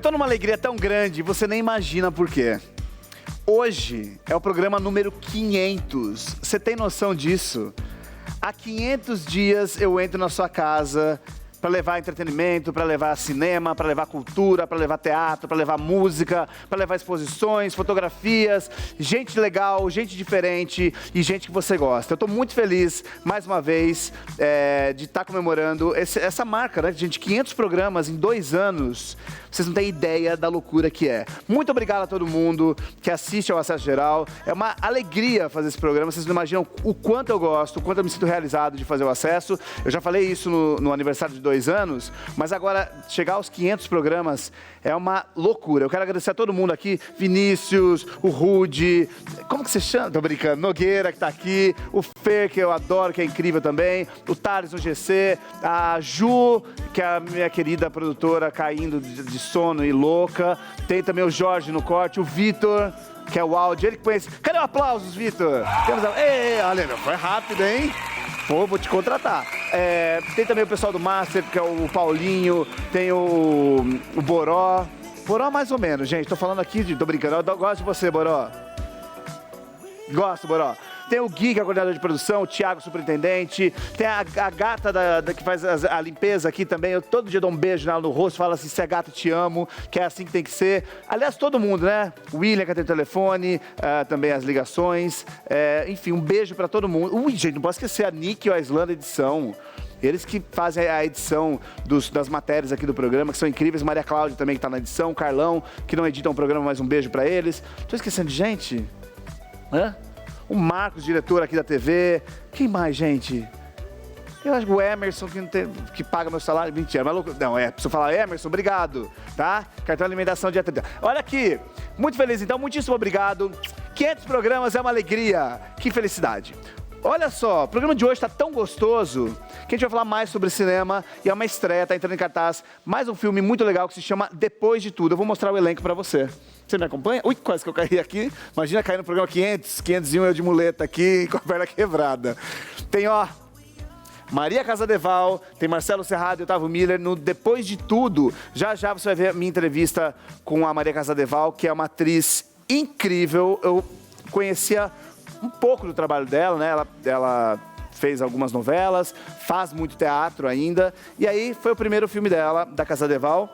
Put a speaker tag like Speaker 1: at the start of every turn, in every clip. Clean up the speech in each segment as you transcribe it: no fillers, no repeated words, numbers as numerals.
Speaker 1: tô numa alegria tão grande, você nem imagina por quê. Hoje é o programa número 500. Você tem noção disso? Há 500 dias eu entro na sua casa para levar entretenimento, para levar cinema, para levar cultura, para levar teatro, para levar música, para levar exposições, fotografias, gente legal, gente diferente e gente que você gosta. Eu estou muito feliz, mais uma vez, de estar comemorando essa marca, né? Gente, 500 programas em 2 anos. Vocês não têm ideia da loucura que é. Muito obrigado a todo mundo que assiste ao Acesso Geral. É uma alegria fazer esse programa. Vocês não imaginam o quanto eu gosto, o quanto eu me sinto realizado de fazer o Acesso. Eu já falei isso no aniversário de 2 anos, mas agora chegar aos 500 programas é uma loucura. Eu quero agradecer a todo mundo aqui, Vinícius, o Rude, como que você chama? Tô brincando, Nogueira que tá aqui, o Fer, que eu adoro, que é incrível também, o Thales no GC, a Ju, que é a minha querida produtora, caindo de sono e louca, tem também o Jorge no corte, o Vitor, que é o áudio, ele que conhece. Cadê o aplausos, Vitor? Ei, olha, foi rápido, hein? Pô, vou te contratar. Tem também o pessoal do Master, que é o Paulinho, tem o Boró. Boró mais ou menos, gente. Tô falando aqui, tô brincando. Eu gosto de você, Boró. Gosto, Boró. Tem o Gui, que é o coordenador de produção, o Thiago, superintendente. Tem a gata que faz a limpeza aqui também. Eu todo dia dou um beijo nela no rosto, falo assim, se é gata, te amo, que é assim que tem que ser. Aliás, todo mundo, né? O William, que tem o telefone, também as ligações. Enfim, um beijo pra todo mundo. Ui, gente, não posso esquecer a Nick e a Islanda Edição. Eles que fazem a edição das matérias aqui do programa, que são incríveis. Maria Cláudia também, que tá na edição. O Carlão, que não edita um programa, mas um beijo pra eles. Tô esquecendo de gente? Hã? O Marcos, diretor aqui da TV. Quem mais, gente? Eu acho que o Emerson, que paga meu salário. Mentira, maluco. Não, preciso falar, Emerson, obrigado, tá? Cartão de alimentação dia 30. Olha aqui, muito feliz então, muitíssimo obrigado. 500 programas é uma alegria. Que felicidade. Olha só, o programa de hoje está tão gostoso que a gente vai falar mais sobre cinema e é uma estreia, tá entrando em cartaz mais um filme muito legal que se chama Depois de Tudo. Eu vou mostrar o elenco para você. Você me acompanha? Ui, quase que eu caí aqui. Imagina cair no programa 501, eu de muleta aqui com a perna quebrada. Tem, Maria Casadeval, tem Marcelo Serrado e Otávio Miller no Depois de Tudo. Já já você vai ver a minha entrevista com a Maria Casadeval, que é uma atriz incrível. Eu conhecia um pouco do trabalho dela, né? Ela fez algumas novelas, faz muito teatro ainda. E aí foi o primeiro filme dela, da Casadeval.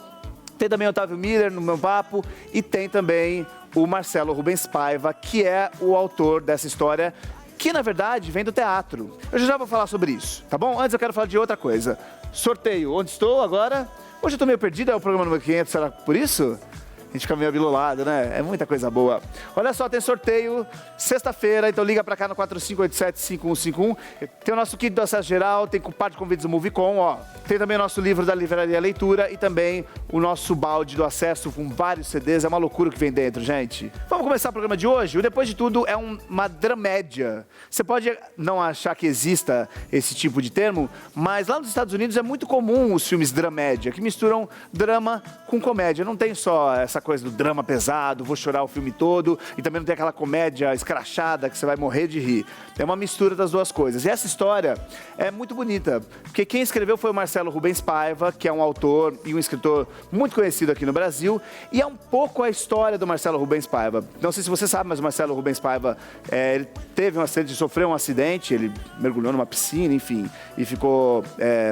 Speaker 1: Tem também o Otávio Miller no meu papo e tem também o Marcelo Rubens Paiva, que é o autor dessa história, que na verdade vem do teatro. Eu já vou falar sobre isso, tá bom? Antes eu quero falar de outra coisa. Sorteio, onde estou agora? Hoje eu tô meio perdido, é o programa número 500, será por isso? A gente fica meio abilolado, né? É muita coisa boa. Olha só, tem sorteio sexta-feira, então liga pra cá no 4587-5151. Tem o nosso kit do Acesso Geral, tem parte de convites do Movicon, Tem também o nosso livro da Livraria Leitura e também o nosso balde do Acesso com vários CDs. É uma loucura o que vem dentro, gente. Vamos começar o programa de hoje? O Depois de Tudo é uma dramédia. Você pode não achar que exista esse tipo de termo, mas lá nos Estados Unidos é muito comum os filmes dramédia, que misturam drama com comédia. Não tem só essa coisa do drama pesado, vou chorar o filme todo, e também não tem aquela comédia escrachada que você vai morrer de rir. É uma mistura das duas coisas. E essa história é muito bonita, porque quem escreveu foi o Marcelo Rubens Paiva, que é um autor e um escritor muito conhecido aqui no Brasil, e é um pouco a história do Marcelo Rubens Paiva. Não sei se você sabe, mas o Marcelo Rubens Paiva, ele teve um acidente, sofreu um acidente, ele mergulhou numa piscina, enfim, e ficou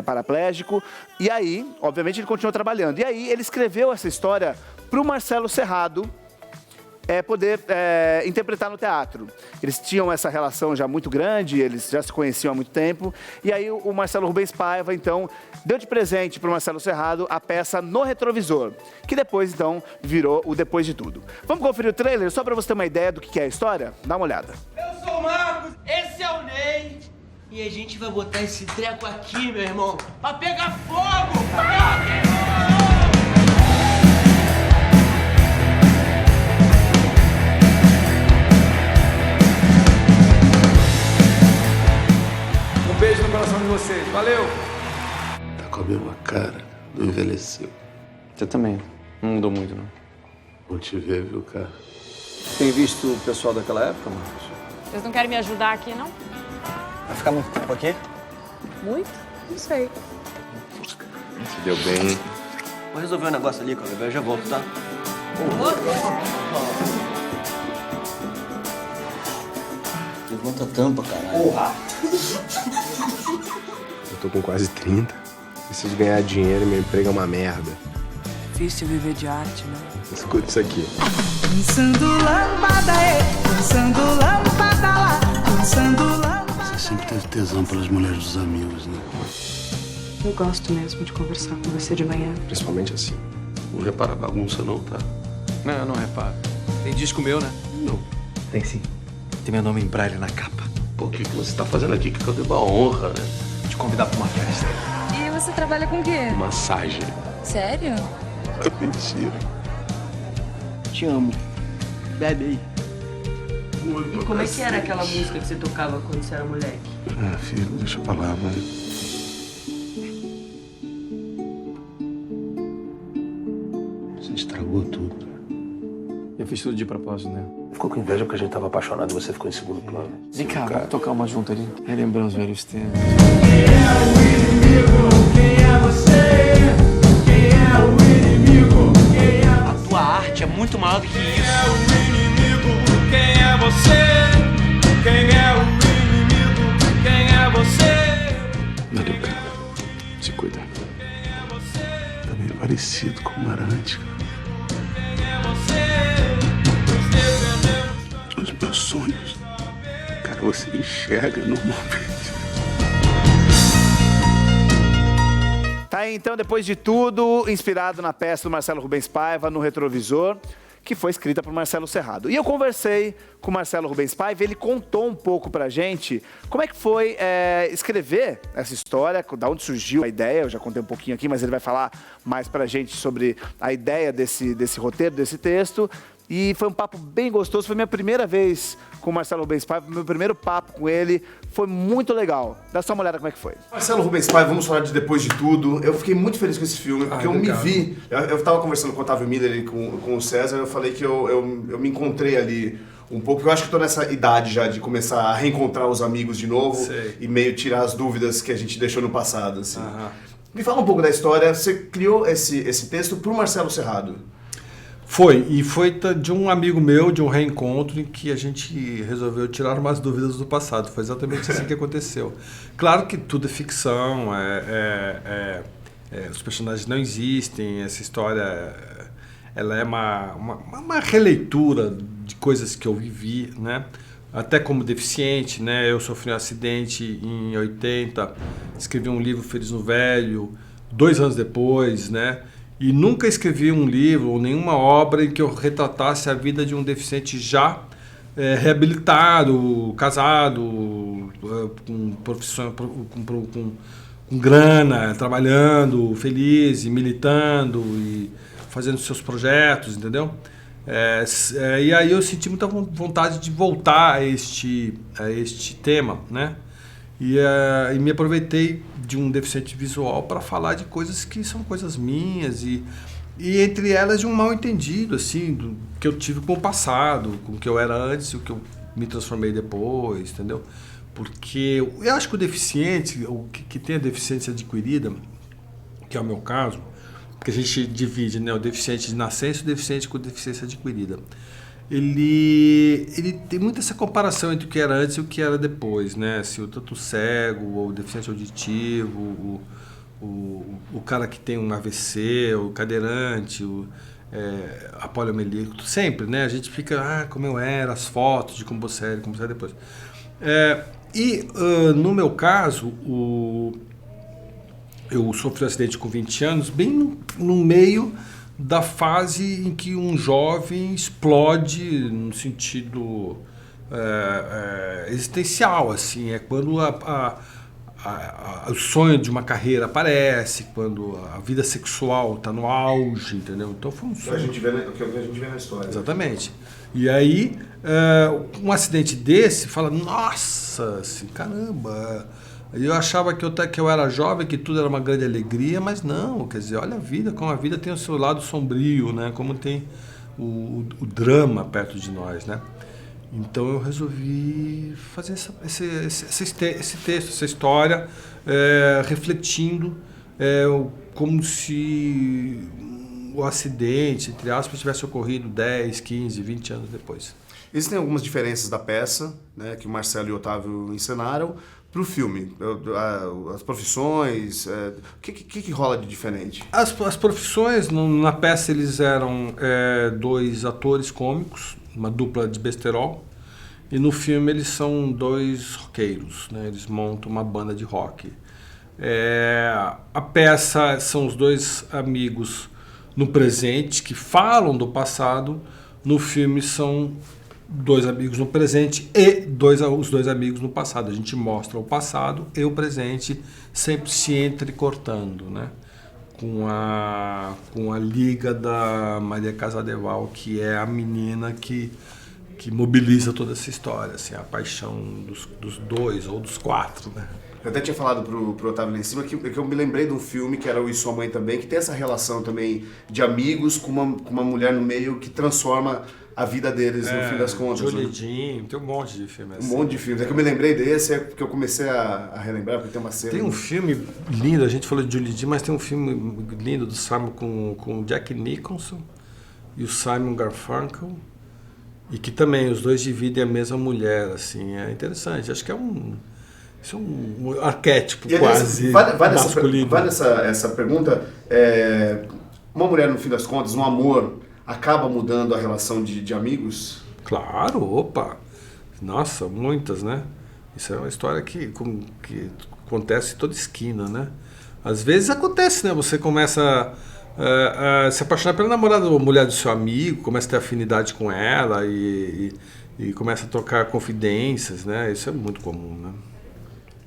Speaker 1: paraplégico. E aí, obviamente, ele continuou trabalhando. E aí, ele escreveu essa história para o Marcelo Serrado poder interpretar no teatro. Eles tinham essa relação já muito grande, eles já se conheciam há muito tempo. E aí o Marcelo Rubens Paiva, então, deu de presente para o Marcelo Serrado a peça No Retrovisor, que depois, então, virou o Depois de Tudo. Vamos conferir o trailer, só para você ter uma ideia do que é a história? Dá uma olhada.
Speaker 2: Eu sou o Marcos, esse é o Ney. E a gente vai botar esse treco aqui, meu irmão, pra pegar fogo!
Speaker 3: Um beijo no coração de vocês. Valeu!
Speaker 4: Tá com a mesma cara, não envelheceu.
Speaker 5: Você também. Não mudou muito, não.
Speaker 4: Vou te ver, viu, cara?
Speaker 3: Tem visto o pessoal daquela época, Marcos?
Speaker 6: Vocês não querem me ajudar aqui, não?
Speaker 7: Vai ficar muito tempo aqui?
Speaker 6: Muito? Não sei.
Speaker 4: Se deu bem,
Speaker 2: Vou resolver um negócio ali, cara. Eu já volto, tá? Levanta a tampa, caralho. Porra!
Speaker 4: Eu tô com quase 30. Preciso ganhar dinheiro e meu emprego é uma merda.
Speaker 8: Difícil viver de arte, né?
Speaker 4: Escuta isso aqui.
Speaker 8: Dançando lâmpada, dançando lâmpada lá, dançando lâmpada.
Speaker 4: Você sempre teve tesão pelas mulheres dos amigos, né?
Speaker 8: Eu gosto mesmo de conversar com você de manhã.
Speaker 4: Principalmente assim. Não repara a bagunça não, tá?
Speaker 5: Não, eu não reparo. Tem disco meu, né?
Speaker 4: Não.
Speaker 5: Tem sim. Tem meu nome em braille na capa.
Speaker 4: Pô, o que você tá fazendo aqui? Que eu devo a honra, né?
Speaker 5: Te convidar pra uma festa.
Speaker 9: E você trabalha com o quê?
Speaker 4: Massagem.
Speaker 9: Sério?
Speaker 4: Mentira.
Speaker 2: Te amo. Bebe aí.
Speaker 4: E
Speaker 2: como é que era aquela música que você tocava quando você era moleque?
Speaker 4: Ah, filho, deixa eu falar, vai. Você estragou tudo.
Speaker 5: Eu fiz tudo de propósito, né?
Speaker 4: Ficou com inveja porque a gente tava apaixonado e você ficou em segundo plano.
Speaker 5: Vem cá, vamos tocar uma junto ali. Relembrando os velhos tempos.
Speaker 2: A tua arte é muito maior do que isso.
Speaker 3: Quem é você? Quem é o inimigo? Quem é você?
Speaker 4: Valeu, cara. Se cuida. Tá meio parecido com o Arantes, cara. Os meus sonhos. Cara, você enxerga normalmente.
Speaker 1: Tá aí, então, depois de tudo, inspirado na peça do Marcelo Rubens Paiva, No Retrovisor, que foi escrita por Marcelo Serrado. E eu conversei com o Marcelo Rubens Paiva, ele contou um pouco pra gente como é que foi escrever essa história, da onde surgiu a ideia. Eu já contei um pouquinho aqui, mas ele vai falar mais pra gente sobre a ideia desse roteiro, desse texto. E foi um papo bem gostoso, foi minha primeira vez com o Marcelo Rubens Paiva, meu primeiro papo com ele, foi muito legal. Dá só uma olhada como é que foi.
Speaker 10: Marcelo Rubens Paiva, vamos falar de Depois de Tudo. Eu fiquei muito feliz com esse filme, porque eu me vi... Eu tava conversando com o Otávio Miller e com o César, eu falei que eu me encontrei ali um pouco, porque eu acho que tô nessa idade já de começar a reencontrar os amigos de novo.
Speaker 3: Sei.
Speaker 10: E meio tirar as dúvidas que a gente deixou no passado, assim. Me fala um pouco da história, você criou esse texto pro Marcelo Serrado.
Speaker 3: Foi de um amigo meu, de um reencontro em que a gente resolveu tirar umas dúvidas do passado. Foi exatamente assim que aconteceu. Claro que tudo é ficção, os personagens não existem, essa história ela é uma releitura de coisas que eu vivi, né? Até como deficiente, né? Eu sofri um acidente em 80, escrevi um livro Feliz no Velho, 2 anos depois, né? E nunca escrevi um livro ou nenhuma obra em que eu retratasse a vida de um deficiente já reabilitado, casado, com profissão, com grana, trabalhando, feliz e militando e fazendo seus projetos, entendeu? E aí eu senti muita vontade de voltar a este tema, né? E me aproveitei de um deficiente visual para falar de coisas que são coisas minhas e entre elas de um mal entendido assim que eu tive com o passado, com o que eu era antes e o que eu me transformei depois, entendeu? Porque eu acho que o deficiente, o que tem a deficiência adquirida, que é o meu caso, porque a gente divide, né, o deficiente de nascença e o deficiente com deficiência adquirida. Ele tem muito essa comparação entre o que era antes e o que era depois, né? Se o tanto cego, ou o deficiente auditivo, o cara que tem um AVC, o cadeirante, a poliomielite, sempre, né? A gente fica, como eu era, as fotos de como você era depois. No meu caso, eu sofri um acidente com 20 anos, bem no meio da fase em que um jovem explode no sentido existencial, assim, é quando o sonho de uma carreira aparece, quando a vida sexual está no auge, entendeu? Então foi um sonho.
Speaker 10: O que a gente vê na história.
Speaker 3: Exatamente. E aí, um acidente desse, fala, nossa, assim, caramba. Eu achava que eu era jovem, que tudo era uma grande alegria, mas não, quer dizer, olha a vida, como a vida tem o seu lado sombrio, né? Como tem o drama perto de nós, né? Então eu resolvi fazer esse texto, essa história, refletindo como se o acidente, entre aspas, tivesse ocorrido 10, 15, 20 anos depois.
Speaker 10: Existem algumas diferenças da peça, né, que o Marcelo e o Otávio encenaram, para o filme. As profissões, o que rola de diferente?
Speaker 3: As profissões, na peça eles eram 2 atores cômicos, uma dupla de besterol, e no filme eles são 2 roqueiros, né, eles montam uma banda de rock. A peça são os 2 amigos no presente que falam do passado, no filme são 2 amigos no presente e os 2 amigos no passado. A gente mostra o passado e o presente sempre se entrecortando, né? Com a liga da Maria Casadeval, que é a menina que mobiliza toda essa história, assim, a paixão dos 2 ou dos 4, né?
Speaker 10: Eu até tinha falado pro Otávio lá em cima que eu me lembrei de um filme que era o E Sua Mãe também, que tem essa relação também de amigos com uma mulher no meio que transforma a vida deles, no fim das contas.
Speaker 3: Julie
Speaker 10: né?
Speaker 3: Jean, tem um monte de filme assim.
Speaker 10: Um monte de filmes. É que eu me lembrei desse, porque eu comecei a relembrar, porque tem uma cena...
Speaker 3: Tem um filme lindo, a gente falou de Julie Jean, mas tem um filme lindo do Simon com o Jack Nicholson e o Simon Garfunkel, e que também os 2 dividem a mesma mulher, assim, é interessante. Acho que isso é um arquétipo quase masculino.
Speaker 10: Vale essa pergunta, uma mulher, no fim das contas, um amor, acaba mudando a relação de amigos?
Speaker 3: Claro, opa! Nossa, muitas, né? Isso é uma história que acontece em toda esquina, né? Às vezes acontece, né? Você começa a se apaixonar pela namorada ou mulher do seu amigo, começa a ter afinidade com ela e começa a trocar confidências, né? Isso é muito comum, né?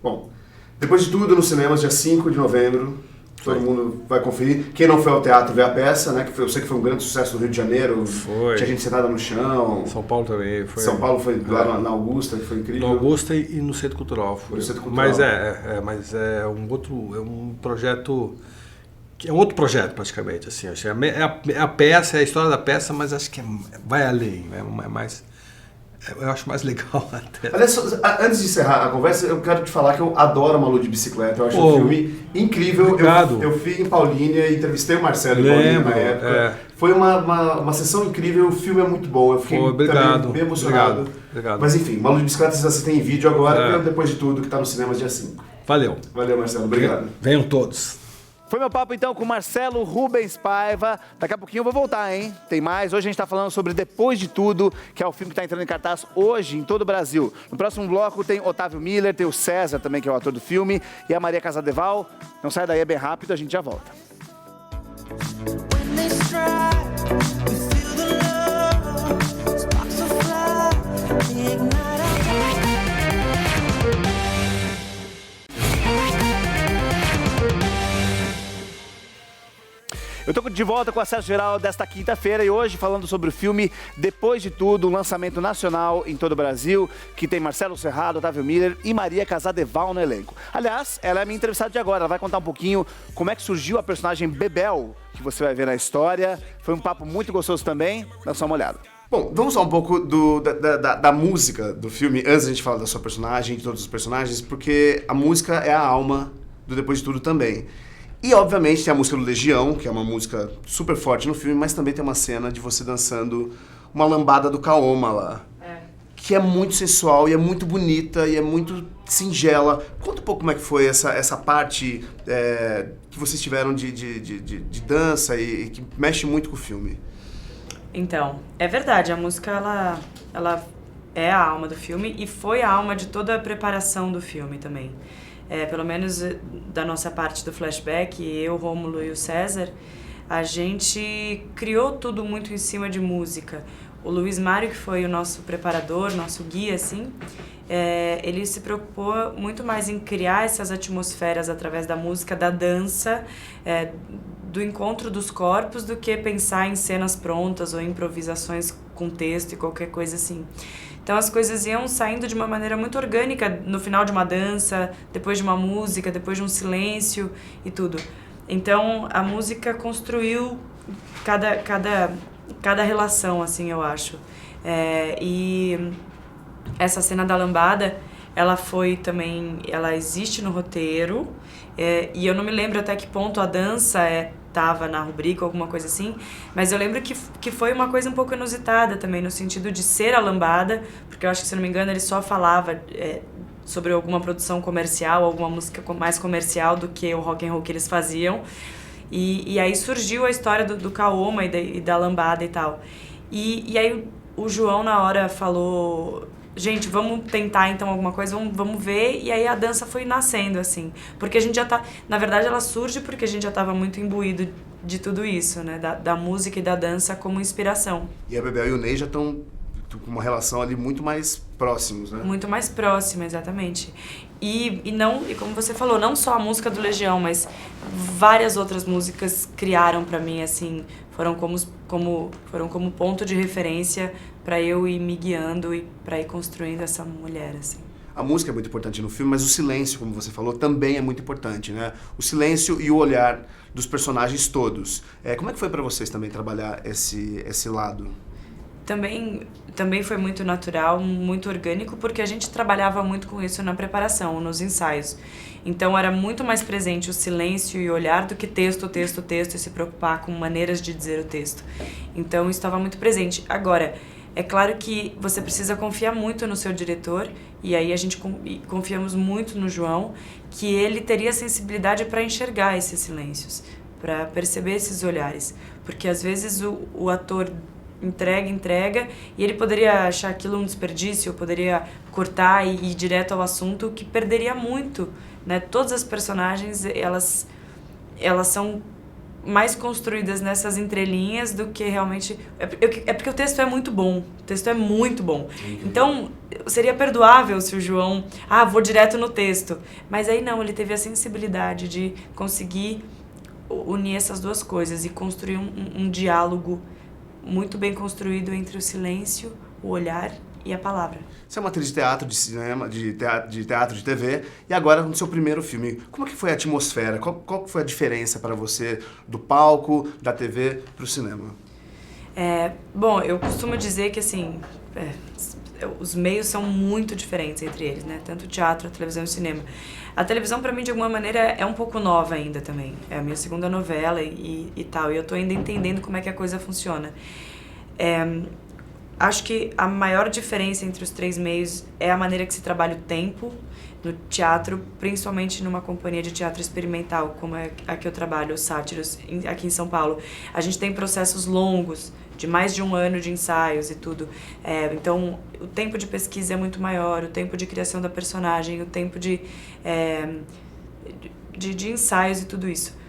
Speaker 10: Bom, depois de tudo, nos cinemas, dia 5 de novembro, todo mundo vai conferir. Quem não foi ao teatro vê a peça, né? Eu sei que foi um grande sucesso no Rio de Janeiro.
Speaker 3: Foi.
Speaker 10: Tinha gente sentada no chão.
Speaker 3: São Paulo também. Foi.
Speaker 10: São Paulo foi lá na Augusta, que foi incrível.
Speaker 3: Na Augusta e no Centro Cultural. Foi.
Speaker 10: No Centro Cultural.
Speaker 3: Mas é um projeto... É um outro projeto, praticamente. Assim, acho. A peça, é a história da peça, mas acho que vai além. É mais... Eu acho mais legal até.
Speaker 10: Aliás, antes de encerrar a conversa, eu quero te falar que eu adoro Malu de Bicicleta. Eu acho um filme incrível. Eu fui em Paulínia e entrevistei o Marcelo em Paulínia na época. Foi uma sessão incrível, o filme é muito bom. Eu fiquei também bem emocionado.
Speaker 3: Obrigado.
Speaker 10: Mas enfim, Malu de Bicicleta vocês assistem em vídeo agora, depois de tudo, que está nos cinemas dia 5.
Speaker 3: Valeu.
Speaker 10: Valeu, Marcelo. Obrigado.
Speaker 3: Venham todos.
Speaker 1: Foi meu papo então com Marcelo Rubens Paiva. Daqui a pouquinho eu vou voltar, hein? Tem mais. Hoje a gente tá falando sobre Depois de Tudo, que é o filme que tá entrando em cartaz hoje em todo o Brasil. No próximo bloco tem Otávio Miller, tem o César também, que é o ator do filme, e a Maria Casadeval. Não sai daí, é bem rápido, a gente já volta. Eu tô de volta com o acesso geral desta quinta-feira e hoje falando sobre o filme Depois de Tudo, um lançamento nacional em todo o Brasil, que tem Marcelo Serrado, Otávio Miller e Maria Casadeval no elenco. Aliás, ela é a minha entrevistada de agora, ela vai contar um pouquinho como é que surgiu a personagem Bebel, que você vai ver na história. Foi um papo muito gostoso também, dá só uma olhada.
Speaker 10: Bom, vamos falar um pouco da música do filme, antes da gente falar da sua personagem, de todos os personagens, porque a música é a alma do Depois de Tudo também. E, obviamente, tem a música do Legião, que é uma música super forte no filme, mas também tem uma cena de você dançando uma lambada do Kaoma lá. Que é muito sensual e é muito bonita e é muito singela. Conta um pouco como é que foi essa parte que vocês tiveram de dança e que mexe muito com o filme.
Speaker 8: Então, é verdade, a música ela é a alma do filme e foi a alma de toda a preparação do filme também. Pelo menos da nossa parte do flashback, eu, Rômulo e o César, a gente criou tudo muito em cima de música. O Luiz Mário, que foi o nosso preparador, nosso guia, assim, ele se preocupou muito mais em criar essas atmosferas através da música, da dança, do encontro dos corpos, do que pensar em cenas prontas ou improvisações com texto e qualquer coisa assim. Então as coisas iam saindo de uma maneira muito orgânica no final de uma dança, depois de uma música, depois de um silêncio e tudo. Então a música construiu cada relação, assim, eu acho. E essa cena da lambada ela foi também, ela existe no roteiro, e eu não me lembro até que ponto a dança estava na rubrica, alguma coisa assim, mas eu lembro que foi uma coisa um pouco inusitada também, no sentido de ser a lambada, porque eu acho que, se não me engano, ele só falava sobre alguma produção comercial, alguma música mais comercial do que o rock and roll que eles faziam, e aí surgiu a história do Kaoma e da lambada e tal. E aí o João na hora falou, gente, vamos tentar então alguma coisa, vamos ver, e aí a dança foi nascendo, assim, porque a gente já tá, na verdade ela surge porque a gente já tava muito imbuído de tudo isso, né, da música e da dança como inspiração.
Speaker 10: E a Bebel e o Ney já estão com uma relação ali muito mais próximos, né?
Speaker 8: Muito mais próxima, exatamente. E como você falou, não só a música do Legião, mas várias outras músicas criaram pra mim, assim, foram como ponto de referência pra eu ir me guiando e pra ir construindo essa mulher, assim.
Speaker 10: A música é muito importante no filme, mas o silêncio, como você falou, também é muito importante, né? O silêncio e o olhar dos personagens todos. Como é que foi pra vocês também trabalhar esse lado?
Speaker 8: Também foi muito natural, muito orgânico, porque a gente trabalhava muito com isso na preparação, nos ensaios. Então era muito mais presente o silêncio e o olhar do que texto, e se preocupar com maneiras de dizer o texto. Então isso estava muito presente. Agora, é claro que você precisa confiar muito no seu diretor, e aí a gente confiamos muito no João, que ele teria sensibilidade para enxergar esses silêncios, para perceber esses olhares. Porque às vezes o ator entrega, e ele poderia achar aquilo um desperdício, poderia cortar e ir direto ao assunto, o que perderia muito, né? Todas as personagens, elas são mais construídas nessas entrelinhas do que realmente... É porque o texto é muito bom, Então, seria perdoável se o João... vou direto no texto. Mas aí não, ele teve a sensibilidade de conseguir unir essas duas coisas e construir um diálogo muito bem construído entre o silêncio, o olhar e a palavra.
Speaker 10: Você é uma atriz de teatro, de cinema, de teatro, de TV, e agora no seu primeiro filme. Como é que foi a atmosfera? Qual foi a diferença para você do palco, da TV para o cinema?
Speaker 8: Bom, eu costumo dizer que, assim, os meios são muito diferentes entre eles, né? Tanto o teatro, a televisão e o cinema. A televisão, pra mim, de alguma maneira, é um pouco nova ainda também. É a minha segunda novela e tal. E eu tô ainda entendendo como é que a coisa funciona. Acho que a maior diferença entre os três meios é a maneira que se trabalha o tempo no teatro, principalmente numa companhia de teatro experimental, como é a que eu trabalho, os Sátiros, aqui em São Paulo. A gente tem processos longos, de mais de 1 ano de ensaios e tudo. Então, o tempo de pesquisa é muito maior, o tempo de criação da personagem, o tempo de ensaios e tudo isso.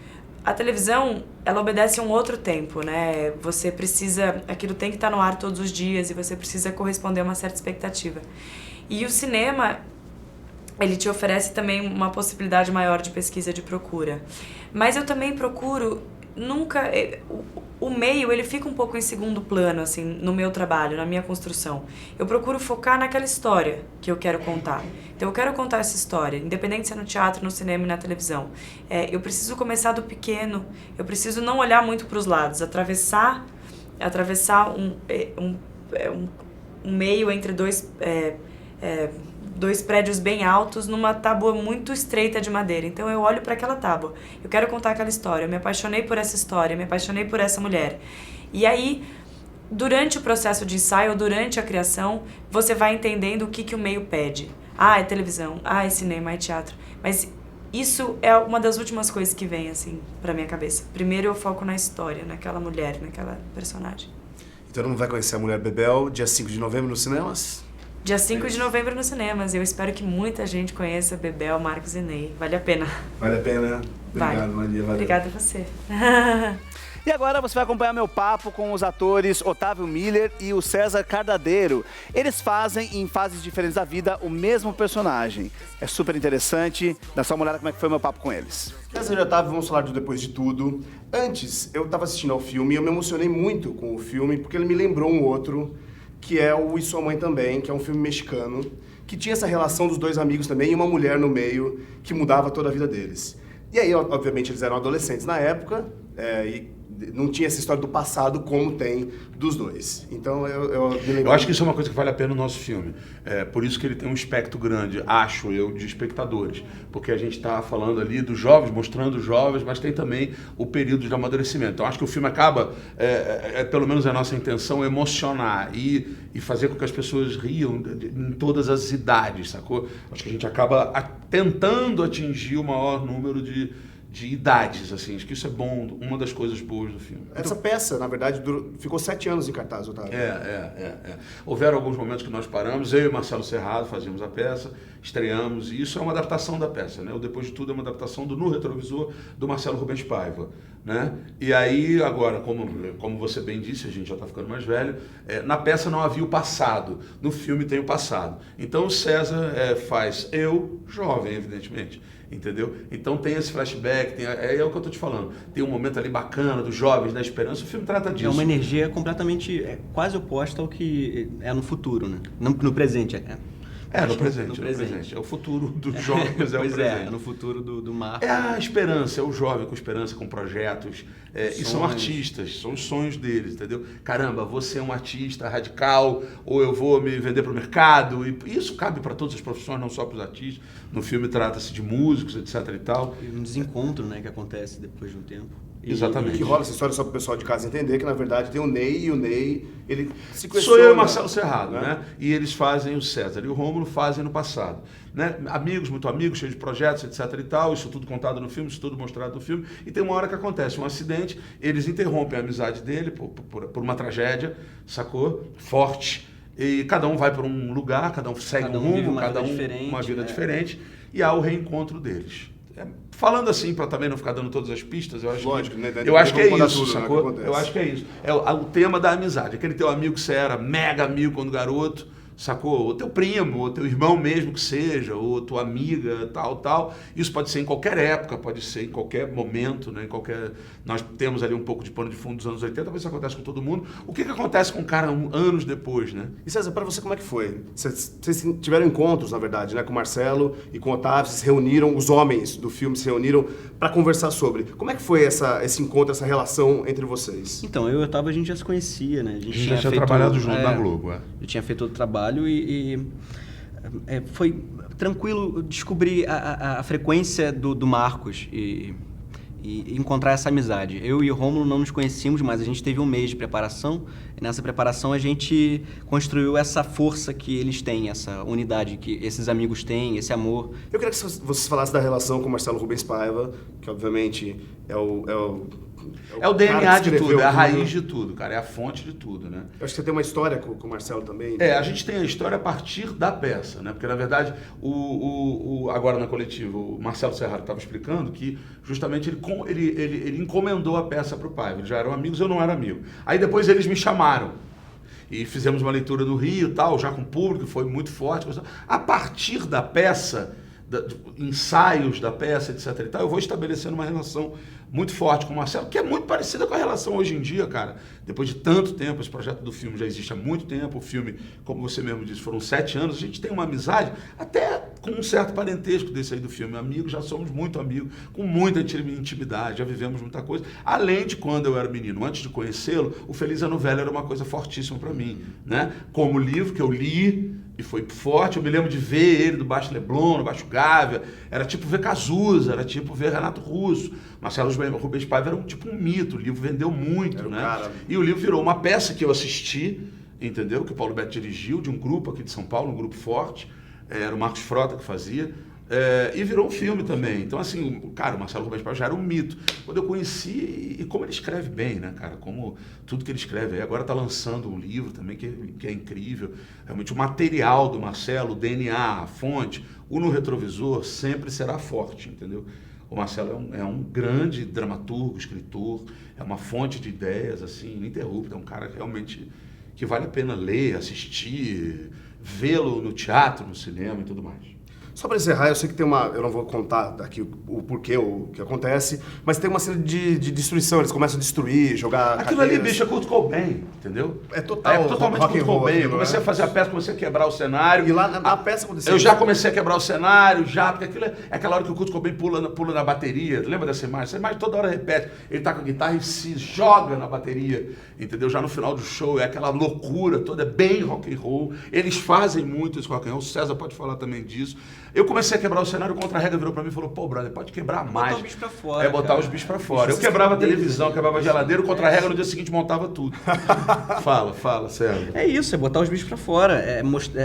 Speaker 8: A televisão, ela obedece a um outro tempo, né? Você precisa... Aquilo tem que estar no ar todos os dias e você precisa corresponder a uma certa expectativa. E o cinema, ele te oferece também uma possibilidade maior de pesquisa, de procura. Mas eu também procuro nunca... O meio, ele fica um pouco em segundo plano, assim, no meu trabalho, na minha construção. Eu procuro focar naquela história que eu quero contar. Então, eu quero contar essa história, independente se é no teatro, no cinema e na televisão. Eu preciso começar do pequeno, eu preciso não olhar muito para os lados, atravessar um meio entre dois prédios bem altos numa tábua muito estreita de madeira. Então eu olho para aquela tábua, eu quero contar aquela história, eu me apaixonei por essa história, eu me apaixonei por essa mulher. E aí, durante o processo de ensaio, durante a criação, você vai entendendo o que o meio pede. É televisão, é cinema, é teatro. Mas isso é uma das últimas coisas que vem, assim, pra minha cabeça. Primeiro eu foco na história, naquela mulher, naquela personagem.
Speaker 10: Então todo mundo vai conhecer a Mulher Bebel, dia 5 de novembro nos cinemas?
Speaker 8: Dia 5 de novembro nos cinemas. Eu espero que muita gente conheça Bebel, Marcos e Ney. Vale a pena.
Speaker 10: Vale a pena. Obrigado,
Speaker 8: vale.
Speaker 10: Maria. Valeu.
Speaker 8: Obrigada a você.
Speaker 1: E agora você vai acompanhar meu papo com os atores Otávio Miller e o César Cardadeiro. Eles fazem, em fases diferentes da vida, o mesmo personagem. É super interessante. Dá só uma olhada como é que foi meu papo com eles.
Speaker 10: César e Otávio, vamos falar do Depois de Tudo. Antes, eu estava assistindo ao filme e eu me emocionei muito com o filme, porque ele me lembrou um outro, que é o E Sua Mãe Também, que é um filme mexicano, que tinha essa relação dos dois amigos também e uma mulher no meio que mudava toda a vida deles. E aí, obviamente, eles eram adolescentes na época, e não tinha essa história do passado como tem dos dois. Então eu me lembro.
Speaker 4: Eu acho que isso é uma coisa que vale a pena no nosso filme. É por isso que ele tem um espectro grande, acho eu, de espectadores. Porque a gente está falando ali dos jovens, mostrando os jovens, mas tem também o período de amadurecimento. Então acho que o filme acaba, pelo menos a nossa intenção, emocionar e fazer com que as pessoas riam em todas as idades, sacou? Acho que a gente acaba tentando atingir o maior número de idades, assim, acho que isso é bom, uma das coisas boas do filme.
Speaker 10: Essa peça, na verdade, ficou 7 anos em cartaz, Otávio.
Speaker 4: Houveram alguns momentos que nós paramos, eu e Marcelo Serrado fazíamos a peça, estreamos, e isso é uma adaptação da peça, né? O Depois de Tudo é uma adaptação do No Retrovisor, do Marcelo Rubens Paiva, né? E aí, agora, como você bem disse, a gente já está ficando mais velho, na peça não havia o passado, no filme tem o passado. Então o César faz eu, jovem, evidentemente. Entendeu? Então tem esse flashback, é o que eu tô te falando. Tem um momento ali bacana dos jovens, da esperança. O filme trata disso.
Speaker 11: É uma energia completamente, quase oposta ao que é no futuro, né? No presente.
Speaker 4: No presente. É o futuro dos jovens, é o presente.
Speaker 11: É no futuro do Marco.
Speaker 4: É a esperança, é o jovem com esperança, com projetos. E são artistas, são os sonhos deles, entendeu? Caramba, vou ser um artista radical, ou eu vou me vender para o mercado. E isso cabe para todas as profissões, não só para os artistas. No filme trata-se de músicos, etc e tal.
Speaker 11: E um desencontro, né, que acontece depois de um tempo.
Speaker 4: Exatamente.
Speaker 10: E que rola essa história só para o pessoal de casa entender que, na verdade, tem o Ney, e o Ney, ele se questiona.
Speaker 4: Sou eu e Marcelo Serrado, né? E eles fazem o César e o Rômulo fazem no passado. Né? Amigos, muito amigos, cheios de projetos, etc e tal, isso tudo contado no filme, isso tudo mostrado no filme, e tem uma hora que acontece um acidente, eles interrompem a amizade dele por uma tragédia, sacou? Forte, e cada um vai para um lugar, cada um segue um rumo, cada um uma vida diferente, e há o reencontro deles. Falando assim, para também não ficar dando todas as pistas, eu acho
Speaker 10: Lógico,
Speaker 4: que,
Speaker 10: né?
Speaker 4: eu acho que é isso,
Speaker 10: tudo,
Speaker 4: sacou?
Speaker 10: Né,
Speaker 4: eu acho que é isso. É o tema da amizade. Aquele teu amigo que você era mega amigo quando garoto, sacou? Ou teu primo, ou teu irmão mesmo que seja, ou tua amiga, tal. Isso pode ser em qualquer época, pode ser em qualquer momento, né? Nós temos ali um pouco de pano de fundo dos anos 80, mas isso acontece com todo mundo. O que acontece com o cara anos depois, né?
Speaker 10: E César, para você como é que foi? Vocês tiveram encontros, na verdade, né? Com o Marcelo e com o Otávio, vocês se reuniram, os homens do filme se reuniram para conversar sobre. Como é que foi esse encontro, essa relação entre vocês?
Speaker 11: Então, eu e o Otávio, a gente já se conhecia, né? A gente
Speaker 4: já tinha trabalhado junto na Globo,
Speaker 11: Eu tinha feito outro trabalho e foi tranquilo descobrir a frequência do Marcos e encontrar essa amizade. Eu e o Rômulo não nos conhecíamos, mas a gente teve um mês de preparação, e nessa preparação a gente construiu essa força que eles têm, essa unidade que esses amigos têm, esse amor.
Speaker 10: Eu queria que vocês falassem da relação com o Marcelo Rubens Paiva, que obviamente é o
Speaker 4: DNA de tudo, é a raiz de tudo, cara, é a fonte de tudo, né?
Speaker 10: Eu acho que você tem uma história com o Marcelo também.
Speaker 4: A gente tem a história a partir da peça, né? Porque, na verdade, agora na coletiva, o Marcelo Serrado estava explicando que, justamente, ele encomendou a peça para o Paiva. Eles já eram amigos, eu não era amigo. Aí, depois, eles me chamaram. E fizemos uma leitura no Rio, tal, já com o público, foi muito forte. A partir da peça, ensaios da peça, etc e tal, eu vou estabelecendo uma relação muito forte com o Marcelo, que é muito parecida com a relação hoje em dia, cara. Depois de tanto tempo, esse projeto do filme já existe há muito tempo, o filme, como você mesmo disse, foram 7 anos, a gente tem uma amizade, até com um certo parentesco desse aí do filme. Amigos, já somos muito amigos, com muita intimidade, já vivemos muita coisa. Além de quando eu era menino, antes de conhecê-lo, o Feliz Ano Velho era uma coisa fortíssima para mim, né? Como livro que eu li, e foi forte, eu me lembro de ver ele do Baixo Leblon, no Baixo Gávea, era tipo ver Cazuza, era tipo ver Renato Russo, Marcelo Rubens Paiva era tipo um mito, o livro vendeu muito, né? E o livro virou uma peça que eu assisti, entendeu? Que o Paulo Beto dirigiu, de um grupo aqui de São Paulo, um grupo forte, era o Marcos Frota que fazia, e virou um filme também. Então, assim, cara, o Marcelo Rubens Paiva já era um mito. Quando eu conheci, e como ele escreve bem, né, cara? Como tudo que ele escreve. Agora está lançando um livro também que é incrível. Realmente o material do Marcelo, o DNA, a fonte, o No Retrovisor sempre será forte, entendeu? O Marcelo é um grande dramaturgo, escritor, é uma fonte de ideias, assim, ininterrupta. É um cara realmente que vale a pena ler, assistir, vê-lo no teatro, no cinema e tudo mais.
Speaker 10: Só pra encerrar, eu sei que tem uma... Eu não vou contar aqui o porquê, o que acontece, mas tem uma cena de destruição. Eles começam a destruir, jogar
Speaker 4: Aquilo
Speaker 10: cadeiras.
Speaker 4: ali, bicho, é Kurt Cobain, entendeu?
Speaker 10: É total.
Speaker 4: É totalmente
Speaker 10: rock
Speaker 4: Kurt
Speaker 10: and roll
Speaker 4: Cobain. Eu
Speaker 10: aquilo,
Speaker 4: comecei
Speaker 10: né?
Speaker 4: a fazer a peça, comecei a quebrar o cenário.
Speaker 10: E lá na peça aconteceu
Speaker 4: Eu
Speaker 10: isso.
Speaker 4: já comecei a quebrar o cenário, porque aquilo é aquela hora que o Kurt Cobain pula na bateria. Lembra dessa imagem? Essa imagem toda hora repete. Ele tá com a guitarra e se joga na bateria, entendeu? Já no final do show, é aquela loucura toda, é bem rock and roll. Eles fazem muito esse rock and roll, o César pode falar também disso. Eu comecei a quebrar o cenário, o Contra-Regra virou pra mim e falou, pô, brother, pode quebrar mais.
Speaker 11: Botar os bichos pra fora.
Speaker 4: Botar
Speaker 11: cara.
Speaker 4: os bichos pra fora. Eu quebrava a televisão, quebrava a geladeira, o Contra-Regra no dia seguinte montava tudo. Fala, César.
Speaker 11: É isso, é botar os bichos pra fora. É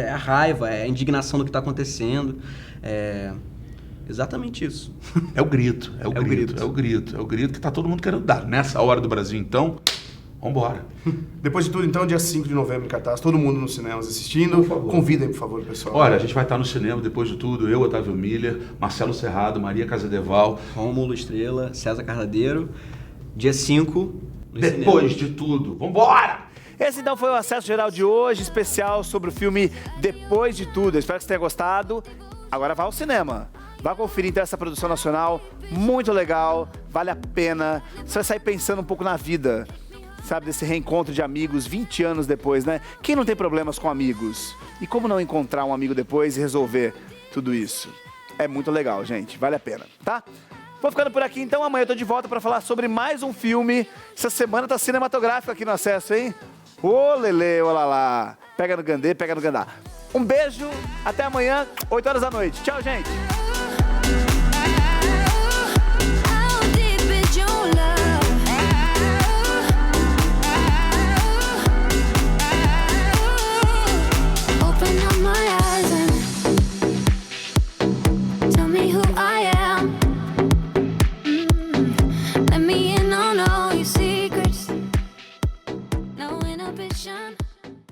Speaker 11: a raiva, é a indignação do que tá acontecendo. É exatamente isso.
Speaker 4: É o grito que tá todo mundo querendo dar. Nessa hora do Brasil, então, vambora.
Speaker 10: Depois de tudo, então, dia 5 de novembro em cartaz, todo mundo nos cinemas assistindo. Convidem, por favor, pessoal.
Speaker 4: Olha, a gente vai estar no cinema depois de tudo. Eu, Otávio Miller, Marcelo Serrado, Maria Casadeval.
Speaker 11: Rômulo Estrela, César Cardadeiro. Dia 5,
Speaker 4: depois de tudo. Vambora!
Speaker 1: Esse então foi o Acesso Geral de hoje, especial sobre o filme Depois de Tudo. Eu espero que você tenha gostado. Agora vá ao cinema. Vá conferir então essa produção nacional, muito legal, vale a pena. Você vai sair pensando um pouco na vida, sabe, desse reencontro de amigos 20 anos depois, né? Quem não tem problemas com amigos? E como não encontrar um amigo depois e resolver tudo isso? É muito legal, gente, vale a pena, tá? Vou ficando por aqui então, amanhã eu tô de volta para falar sobre mais um filme. Essa semana tá cinematográfico aqui no Acesso, hein? Ô Lelê, ô Lalá, pega no Gandê, pega no Gandá. Um beijo, até amanhã, 8 horas da noite. Tchau, gente!